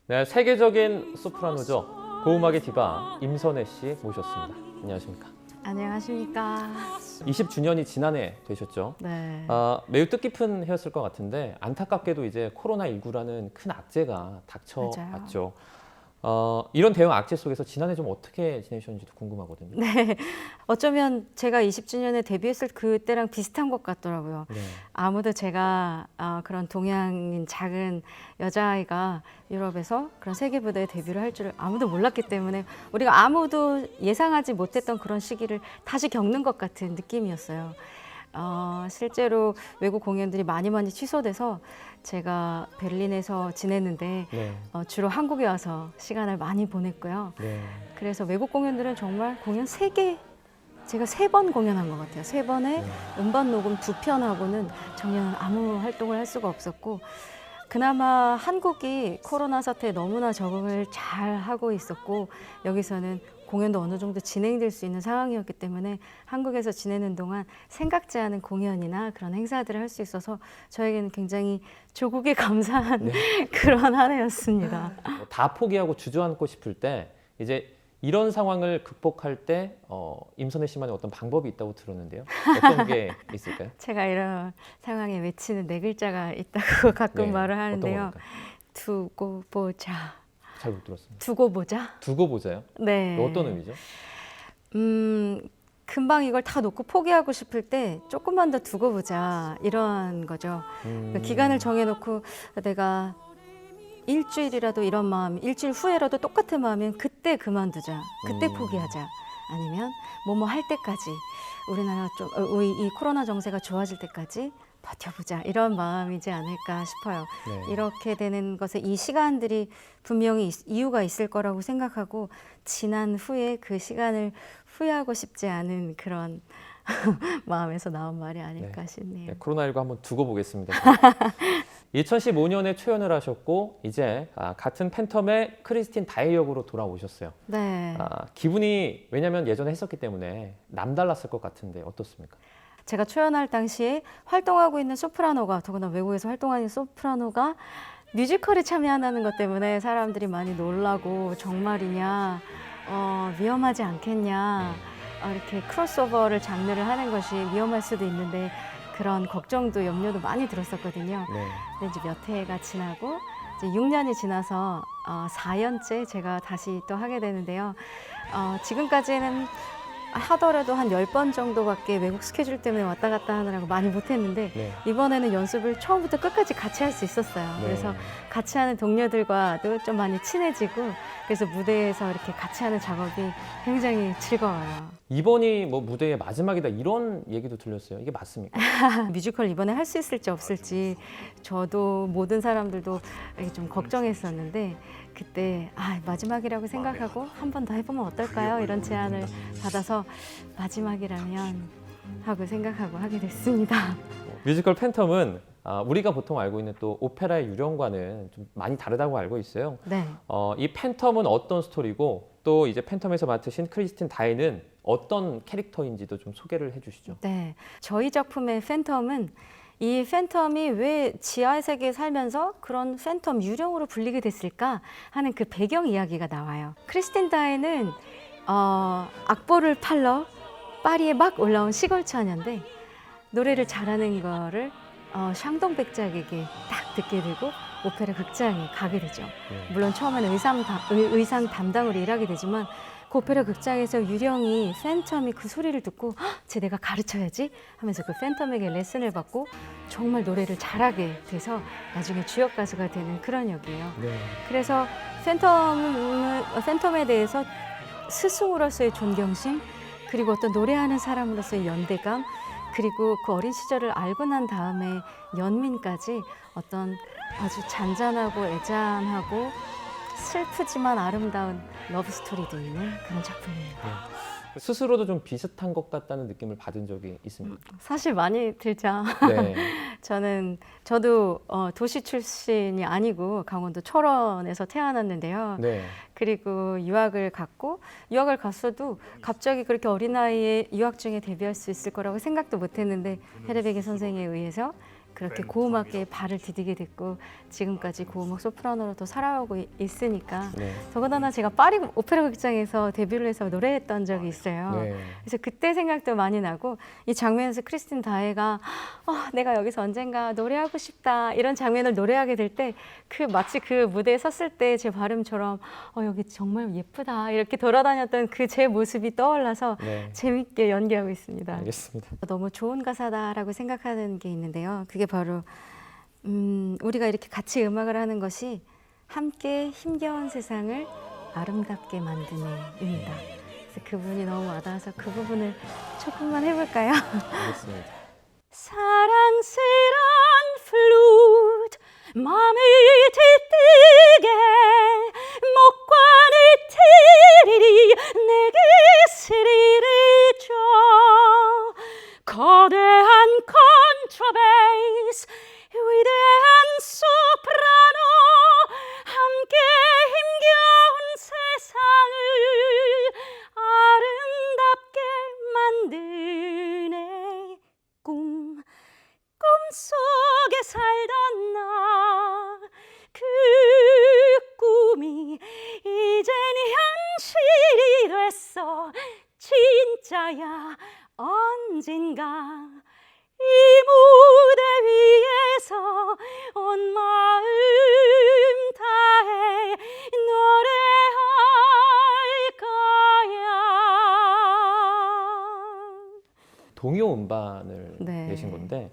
네, 세계적인 소프라노죠. 고음악의 디바 임선혜 씨 모셨습니다. 안녕하십니까? 안녕하십니까. 20주년이 지난해 되셨죠. 네. 매우 뜻깊은 해였을 것 같은데 안타깝게도 이제 코로나19라는 큰 악재가 닥쳐왔죠. 이런 대형 악재 속에서 지난해 좀 어떻게 지내셨는지도 궁금하거든요. 네. 어쩌면 제가 20주년에 데뷔했을 그때랑 비슷한 것 같더라고요. 네. 아무도 제가 그런 동양인 작은 여자아이가 유럽에서 그런 세계 무대에 데뷔를 할 줄을 아무도 몰랐기 때문에 우리가 아무도 예상하지 못했던 그런 시기를 다시 겪는 것 같은 느낌이었어요. 실제로 외국 공연들이 많이 취소돼서 제가 베를린에서 지냈는데 네. 주로 한국에 와서 시간을 많이 보냈고요. 네. 그래서 외국 공연들은 정말 공연 3개, 제가 3번 공연한 것 같아요. 3번에 네. 음반 녹음 2편하고는 작년은 아무 활동을 할 수가 없었고, 그나마 한국이 코로나 사태에 너무나 적응을 잘 하고 있었고, 여기서는 공연도 어느 정도 진행될 수 있는 상황이었기 때문에 한국에서 지내는 동안 생각지 않은 공연이나 그런 행사들을 할 수 있어서 저에게는 굉장히 조국에 감사한 네. 그런 한 해였습니다. 다 포기하고 주저앉고 싶을 때 이제 이런 상황을 극복할 때 임선혜 씨만의 어떤 방법이 있다고 들었는데요. 어떤 게 있을까요? 제가 이런 상황에 외치는 4글자가 있다고 가끔 네, 말을 어떤 하는데요. 겁니까? 두고 보자. 잘 못 들었습니다. 두고 보자. 두고 보자요? 네. 어떤 의미죠? 금방 이걸 다 놓고 포기하고 싶을 때 조금만 더 두고 보자. 이런 거죠. 그러니까 기간을 정해놓고 내가 일주일이라도 이런 마음, 일주일 후에라도 똑같은 마음이면 그때 그만두자. 그때 포기하자. 아니면 뭐뭐 할 때까지 우리나라 좀 이 코로나 정세가 좋아질 때까지 버텨보자. 이런 마음이지 않을까 싶어요. 네. 이렇게 되는 것에 이 시간들이 분명히 이유가 있을 거라고 생각하고 지난 후에 그 시간을 후회하고 싶지 않은 그런 마음에서 나온 말이 아닐까 싶네요. 네, 코로나19 한번 두고 보겠습니다. 2015년에 초연을 하셨고 이제 같은 팬텀의 크리스틴 다이 역으로 돌아오셨어요. 네. 기분이 왜냐하면 예전에 했었기 때문에 남달랐을 것 같은데 어떻습니까? 제가 초연할 당시에 활동하고 있는 소프라노가, 더구나 외국에서 활동하는 소프라노가 뮤지컬에 참여한다는 것 때문에 사람들이 많이 놀라고 정말이냐, 위험하지 않겠냐, 이렇게 크로스오버를 장르를 하는 것이 위험할 수도 있는데 그런 걱정도 염려도 많이 들었었거든요. 네. 근데 이제 몇 해가 지나고 이제 6년이 지나서 4년째 제가 다시 또 하게 되는데요. 지금까지는 하더라도 한 10번 정도밖에 외국 스케줄 때문에 왔다 갔다 하느라고 많이 못했는데 네. 이번에는 연습을 처음부터 끝까지 같이 할 수 있었어요. 네. 그래서 같이 하는 동료들과도 좀 많이 친해지고, 그래서 무대에서 이렇게 같이 하는 작업이 굉장히 즐거워요. 이번이 뭐 무대의 마지막이다 이런 얘기도 들렸어요. 이게 맞습니까? 뮤지컬 이번에 할 수 있을지 없을지 저도 모든 사람들도 이렇게 좀 걱정했었는데, 그때 마지막이라고 생각하고 한 번 더 해보면 어떨까요? 이런 제안을 받아서 마지막이라면 하고 생각하고 하게 됐습니다. 뮤지컬 팬텀은 우리가 보통 알고 있는 또 오페라의 유령과는 좀 많이 다르다고 알고 있어요. 네. 이 팬텀은 어떤 스토리고 또 이제 팬텀에서 맡으신 크리스틴 다이는 어떤 캐릭터인지도 좀 소개를 해주시죠. 네, 저희 작품의 팬텀은 이 팬텀이 왜 지하의 세계에 살면서 그런 팬텀 유령으로 불리게 됐을까 하는 그 배경 이야기가 나와요. 크리스틴 다이는 악보를 팔러 파리에 막 올라온 시골 처녀인데 노래를 잘하는 거를 샹동백작에게 딱 듣게 되고 오페라 극장에 가게 되죠. 물론 처음에는 의상 담당으로 일하게 되지만 그 오페라 극장에서 유령이 팬텀이 그 소리를 듣고 쟤 내가 가르쳐야지 하면서 그 팬텀에게 레슨을 받고 정말 노래를 잘하게 돼서 나중에 주역 가수가 되는 그런 역이에요. 네. 그래서 팬텀에 대해서 스승으로서의 존경심, 그리고 어떤 노래하는 사람으로서의 연대감, 그리고 그 어린 시절을 알고 난 다음에 연민까지 어떤 아주 잔잔하고 애잔하고 슬프지만 아름다운 러브 스토리도 있는 그런 작품입니다. 스스로도 좀 비슷한 것 같다는 느낌을 받은 적이 있습니다. 사실 많이 들죠. 네. 저도 도시 출신이 아니고 강원도 철원에서 태어났는데요. 네. 그리고 유학을 갔어도 갑자기 그렇게 어린 나이에 유학 중에 데뷔할 수 있을 거라고 생각도 못했는데 헤르베게 선생에 의해서 그렇게 고음악계에 발을 디디게 됐고 지금까지 고음악 소프라노로 또 살아오고 있으니까 네. 더군다나 제가 파리 오페라 극장에서 데뷔를 해서 노래했던 적이 있어요. 네. 그래서 그때 생각도 많이 나고 이 장면에서 크리스틴 다해가 내가 여기서 언젠가 노래하고 싶다 이런 장면을 노래하게 될 때 마치 그 무대에 섰을 때 제 발음처럼 여기 정말 예쁘다 이렇게 돌아다녔던 그 제 모습이 떠올라서 네. 재밌게 연기하고 있습니다. 알겠습니다. 너무 좋은 가사다라고 생각하는 게 있는데요. 그게 바로 우리가 이렇게 같이 음악을 하는 것이 함께 힘겨운 세상을 아름답게 만드네입니다. 그래서 그 부분이 너무 와닿아서 그 부분을 조금만 해볼까요? 알겠습니다. 사랑스런 플루트 마음을 들뜨게 목관을 트리리 내게 스리를 줘 거대한 컨트라베이스 위대한 소프라노 함께 힘겨운 세상을 아름답게 만드네 꿈속에 살던 나 그 꿈이 이젠 현실이 됐어 진짜야 언젠가 이 무대 위에서 온 마음 다해 노래할 거야. 동요 음반을 네. 내신 건데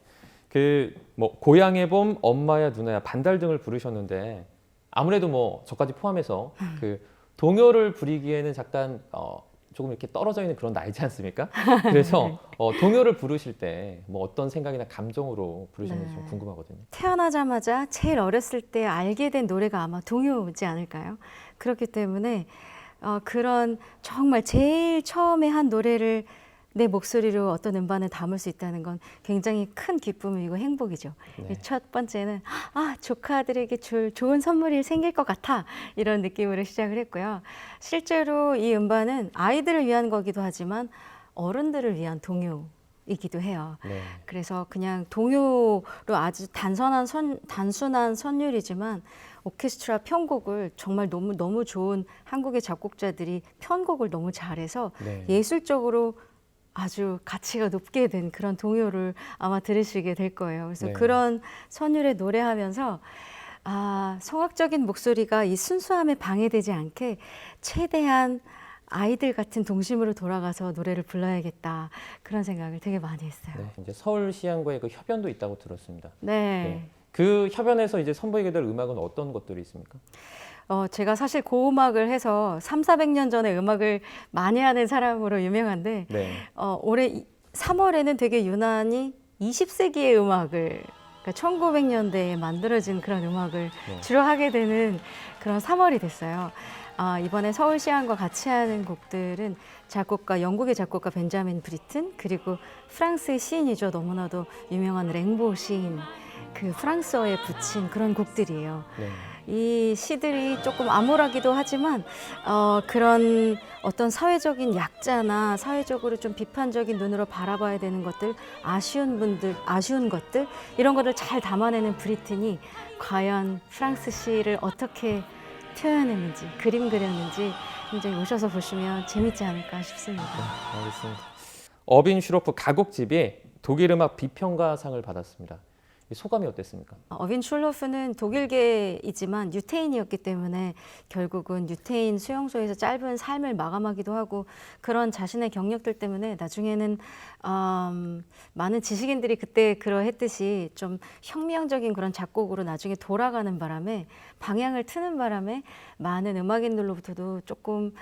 뭐 고향의 봄, 엄마야 누나야, 반달 등을 부르셨는데 아무래도 뭐 저까지 포함해서 그 동요를 부르기에는 잠깐 조금 이렇게 떨어져 있는 그런 나이지 않습니까? 그래서 동요를 부르실 때 뭐 어떤 생각이나 감정으로 부르셨는지 네. 좀 궁금하거든요. 태어나자마자 제일 어렸을 때 알게 된 노래가 아마 동요지 않을까요? 그렇기 때문에 그런 정말 제일 처음에 한 노래를 내 목소리로 어떤 음반을 담을 수 있다는 건 굉장히 큰 기쁨이고 행복이죠. 네. 첫 번째는 조카들에게 줄 좋은 선물이 생길 것 같아 이런 느낌으로 시작을 했고요. 실제로 이 음반은 아이들을 위한 거기도 하지만 어른들을 위한 동요이기도 해요. 네. 그래서 그냥 동요로 아주 단순한 선율이지만 오케스트라 편곡을 정말 너무 좋은 한국의 작곡자들이 편곡을 너무 잘해서 네. 예술적으로 아주 가치가 높게 된 그런 동요를 아마 들으시게 될 거예요. 그래서 네. 그런 선율에 노래하면서 성악적인 목소리가 이 순수함에 방해되지 않게 최대한 아이들 같은 동심으로 돌아가서 노래를 불러야겠다 그런 생각을 되게 많이 했어요. 네. 이제 서울시향과의 그 협연도 있다고 들었습니다. 네. 그 협연에서 이제 선보이게 될 음악은 어떤 것들이 있습니까? 제가 사실 고음악을 해서 300~400년 전에 음악을 많이 하는 사람으로 유명한데 네. 올해 3월에는 되게 유난히 20세기의 음악을 그러니까 1900년대에 만들어진 그런 음악을 네. 주로 하게 되는 그런 3월이 됐어요. 이번에 서울시향과 같이 하는 곡들은 영국의 작곡가 벤자민 브리튼 그리고 프랑스의 시인이죠. 너무나도 유명한 랭보 시인 그 프랑스어에 붙인 그런 곡들이에요. 네. 이 시들이 조금 암울하기도 하지만 그런 어떤 사회적인 약자나 사회적으로 좀 비판적인 눈으로 바라봐야 되는 것들, 아쉬운 것들 이런 것을 잘 담아내는 브리튼이 과연 프랑스 시를 어떻게 표현했는지, 그림 그렸는지 굉장히 오셔서 보시면 재밌지 않을까 싶습니다. 네, 알겠습니다. 어빈 슈로프 가곡집이 독일 음악 비평가상을 받았습니다. 소감이 어땠습니까? 어빈 슐로프는 독일계이지만 유태인이었기 때문에 결국은 유태인 수용소에서 짧은 삶을 마감하기도 하고 그런 자신의 경력들 때문에 나중에는 많은 지식인들이 그때 그러했듯이 좀 혁명적인 그런 작곡으로 나중에 돌아가는 바람에 방향을 트는 바람에 많은 음악인들로부터도 조금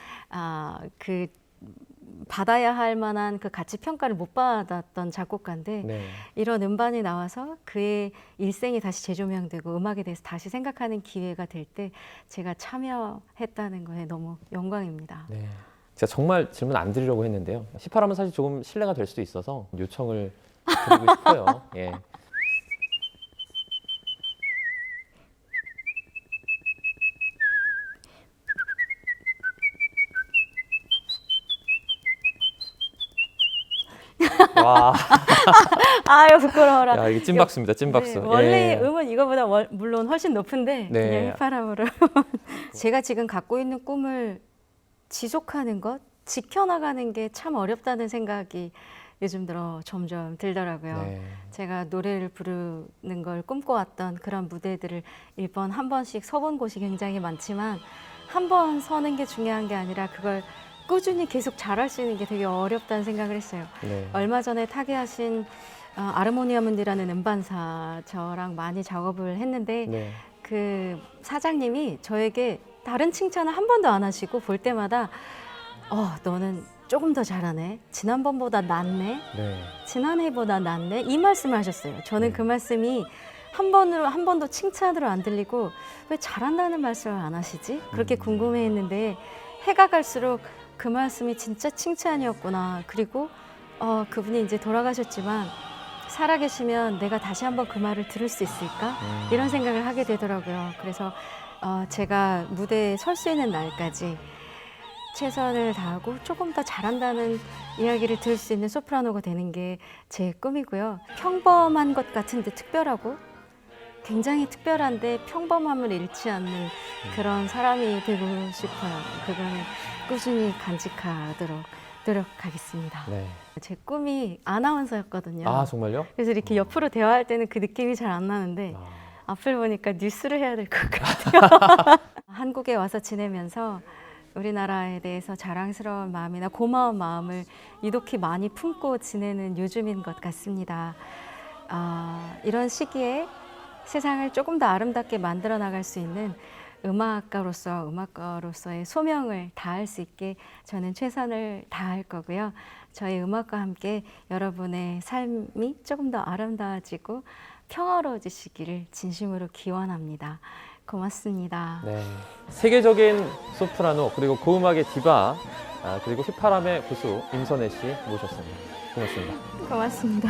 받아야 할 만한 그 가치 평가를 못 받았던 작곡가인데 네. 이런 음반이 나와서 그의 일생이 다시 재조명되고 음악에 대해서 다시 생각하는 기회가 될 때 제가 참여했다는 거에 너무 영광입니다. 네. 제가 정말 질문 안 드리려고 했는데요. 18화면 사실 조금 신뢰가 될 수도 있어서 요청을 드리고 싶어요. 예. 와. 아유 부끄러워라. 야, 이게 찐박수입니다. 찐박수. 네, 원래 예. 음은 이거보다 물론 훨씬 높은데 네. 그냥 휘파람으로. 제가 지금 갖고 있는 꿈을 지속하는 것, 지켜나가는 게 참 어렵다는 생각이 요즘 들어 점점 들더라고요. 네. 제가 노래를 부르는 걸 꿈꿔왔던 그런 무대들을 1번, 한 번씩 서본 곳이 굉장히 많지만 한 번 서는 게 중요한 게 아니라 그걸 꾸준히 계속 잘할 수 있는 게 되게 어렵다는 생각을 했어요. 네. 얼마 전에 타계하신 아르모니아문디라는 음반사 저랑 많이 작업을 했는데 네. 그 사장님이 저에게 다른 칭찬을 한 번도 안 하시고 볼 때마다 너는 조금 더 잘하네. 지난번보다 낫네. 네. 지난해보다 낫네. 이 말씀을 하셨어요. 저는 네. 그 말씀이 한 번도 칭찬으로 안 들리고 왜 잘한다는 말씀을 안 하시지? 그렇게 궁금해했는데 해가 갈수록 그 말씀이 진짜 칭찬이었구나. 그리고 그분이 이제 돌아가셨지만 살아계시면 내가 다시 한번 그 말을 들을 수 있을까? 이런 생각을 하게 되더라고요. 그래서 제가 무대에 설 수 있는 날까지 최선을 다하고 조금 더 잘한다는 이야기를 들을 수 있는 소프라노가 되는 게 제 꿈이고요. 평범한 것 같은데 특별하고 굉장히 특별한데 평범함을 잃지 않는 그런 사람이 되고 싶어요. 그거는 꾸준히 간직하도록 노력하겠습니다. 네. 제 꿈이 아나운서였거든요. 아, 정말요? 그래서 이렇게 옆으로 대화할 때는 그 느낌이 잘 안 나는데 아, 앞을 보니까 뉴스를 해야 될 것 같아요. 한국에 와서 지내면서 우리나라에 대해서 자랑스러운 마음이나 고마운 마음을 유독히 많이 품고 지내는 요즘인 것 같습니다. 이런 시기에 세상을 조금 더 아름답게 만들어 나갈 수 있는 음악가로서의 소명을 다할 수 있게 저는 최선을 다할 거고요. 저희 음악과 함께 여러분의 삶이 조금 더 아름다워지고 평화로워지시기를 진심으로 기원합니다. 고맙습니다. 네. 세계적인 소프라노 그리고 고음악의 디바 그리고 휘파람의 고수 임선혜 씨 모셨습니다. 고맙습니다. 고맙습니다.